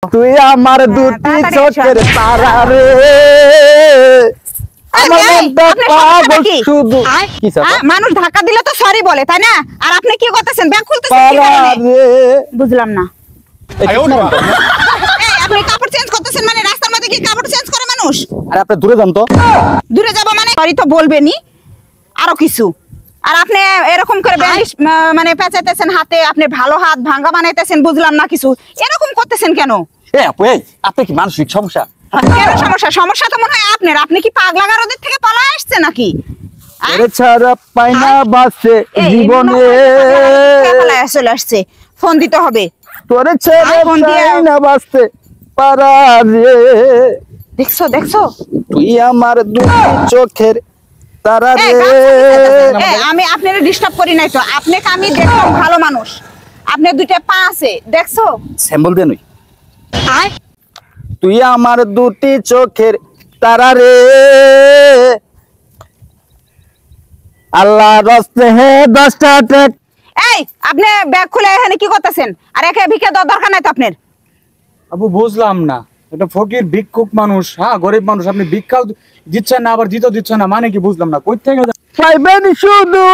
তুই আমার দুটি চোখের তারা রে, মানুষ ধাক্কা দিলে তো সরি বলে, তাই না? আর আপনি কি করতেছেন? ব্যাগ খুলতেছেন কি কারণে? বুঝলাম না। আপনি কাপড় চেঞ্জ করতেছেন মানে রাস্তার মধ্যে কি কাপড় চেঞ্জ করে মানুষ? আরে আপনি দূরে যান তো। দূরে যাব মানে সরি তো বলবেনই, আরো কিছু। আর আপনি এরকম করে ব্যান্ডেজ মানে পেঁচাইতেছেন হাতে, আপনি ভালো হাত ভাঙা বানাইতেছেন, বুঝলাম না কিছু। এরকম করতেছেন কেন? আপনি কি মানসিক সমস্যা? কেন সমস্যা? সমস্যা তো মনে হয় আপনার। আপনি কি পাগলা গারদের থেকে পালায় আসছে নাকি? এর ছাড়া পাই না বাসে জীবনে, পালায় চলে আসছে। ফোন দিতে হবে। তোরে ছেড়ে পাই না বাসতে পারা রে। দেখছো দেখছো, তুই আমার দুটি চোখের তারা রে। আমি আপনারে ডিস্টার্ব করি নাই তো। আপনাকে আমি দেখলাম ভালো মানুষ, আপনার দুইটা পা আছে, দেখছো? স্যাম্পল দে নই। তুই আমার দুটি চোখের তারা রে, আল্লাহ রস্তে হে 10টা টেক। এই আপনি ব্যাগ খুলে এখানে কি করতেছেন? আর একে ভিক্ষা দেওয়ার দরকার নাই তো আপনার। আবু বুঝলাম না, এটা ফকির ভিক্ষুক মানুষ, হ্যাঁ গরিব মানুষ, আপনি ভিক্ষাও দিচ্ছেন না আবার দিতেও দিচ্ছেন না, মানে কি বুঝলাম না। কই থেকে পাইবেন শুধু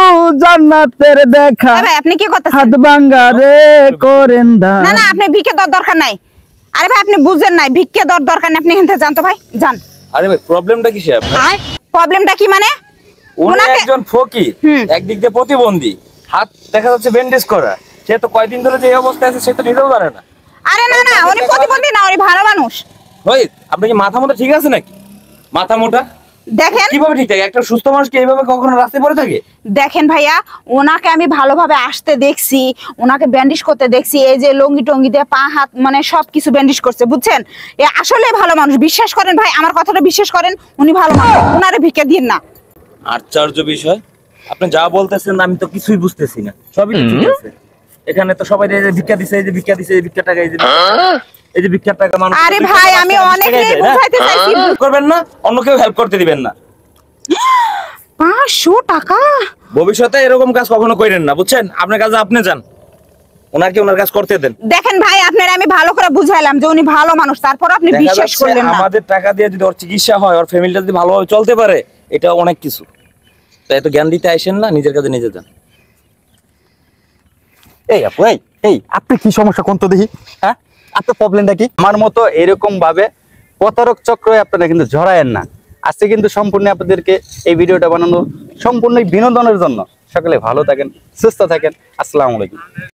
জান্নাতের দেখা, ভাই আপনি কি করতেছেন? হাত ভাঙা রে করেন দান। না না, আপনি ভিক্ষা দেওয়ার দরকার নাই। আরে ভাই আপনি বুঝেন নাই, ভিক্ষা দেওয়ার দরকার নাই। আপনি এখান থেকে যান তো ভাই, যান। আরে ভাই প্রবলেমটা কিসে আপনার? প্রবলেমটা কি মানে? উনি একজন ফকির, একদিক দিয়ে প্রতিবন্ধী, হাত দেখা যাচ্ছে ব্যান্ডেজ করা। সে তো কয়দিন ধরে যে অবস্থায় আছে সে তো নিজেও জানে না। আরে না না, উনি প্রতিবন্ধী না, উনি ভালো মানুষ। ওই আপনি কি মাথা মোটা ঠিক আছে নাকি? মাথা মোটা দেখেন কিভাবে ঠিক থাকে? একটা সুস্থ মানুষ কি এইভাবে কখনো রাস্তায় পড়ে থাকে? দেখেন ভাইয়া, ওনাকে আমি ভালোভাবে আসতে দেখছি, ওনাকে ব্যান্ডেজ করতে দেখছি। এই যে লঙ্গি টঙ্গি দিয়ে পা হাত মানে সবকিছু ব্যান্ডেজ করছে, বুঝছেন? এ আসলে ভালো মানুষ, বিশ্বাস করেন ভাই, আমার কথাটা বিশ্বাস করেন। উনি ভালো মানুষ, ওনারে ভিক্ষা দিন না। আশ্চর্য বিষয়, আপনি যা বলতেছেন আমি তো কিছুই বুঝতেছি না। সবই তো ঠিক আছে, এখানে তো সবাই এই যে ভিক্ষা দিছে, এই যে ভিক্ষা দিছে, এই ভিক্ষা টাকা, এই যে ভিক্ষার টাকা মানুষ। আরে ভাই আমি অনেকই বুঝাইতে চাইছি। করবেন না, অন্য কেউ হেল্প করতে দিবেন না। 500 টাকা ভবিষ্যতে এরকম কাজ কখনো করেন না, বুঝছেন? আপনার কাজে আপনি যান, ওনাকে ওনার কাজ করতে দেন। দেখেন ভাই, আপনার আমি ভালো করে বুঝাইলাম যে উনি ভালো মানুষ, তারপর আপনি বিশ্বাস করলেন না। আমাদের টাকা দিয়ে যদি ওর চিকিৎসা হয়, ওর ফ্যামিলিটা যদি ভালোভাবে চলতে পারে, এটা অনেক কিছু। তাই তো জ্ঞান দিতে আসেন না, নিজের কাজে নিজে যান। এই আপু, এই আপনি কি সমস্যা কোন তো দেখি? হ্যাঁ, আপনার প্রবলেমটা কি? আমার মতো এরকম ভাবে প্রতারক চক্রে আপনারা কিন্তু জড়ায়েন না। আজকে কিন্তু সম্পূর্ণ আপনাদেরকে এই ভিডিওটা বানানো সম্পূর্ণ বিনোদনের জন্য। সকলে ভালো থাকেন, সুস্থ থাকেন। আসসালামু আলাইকুম।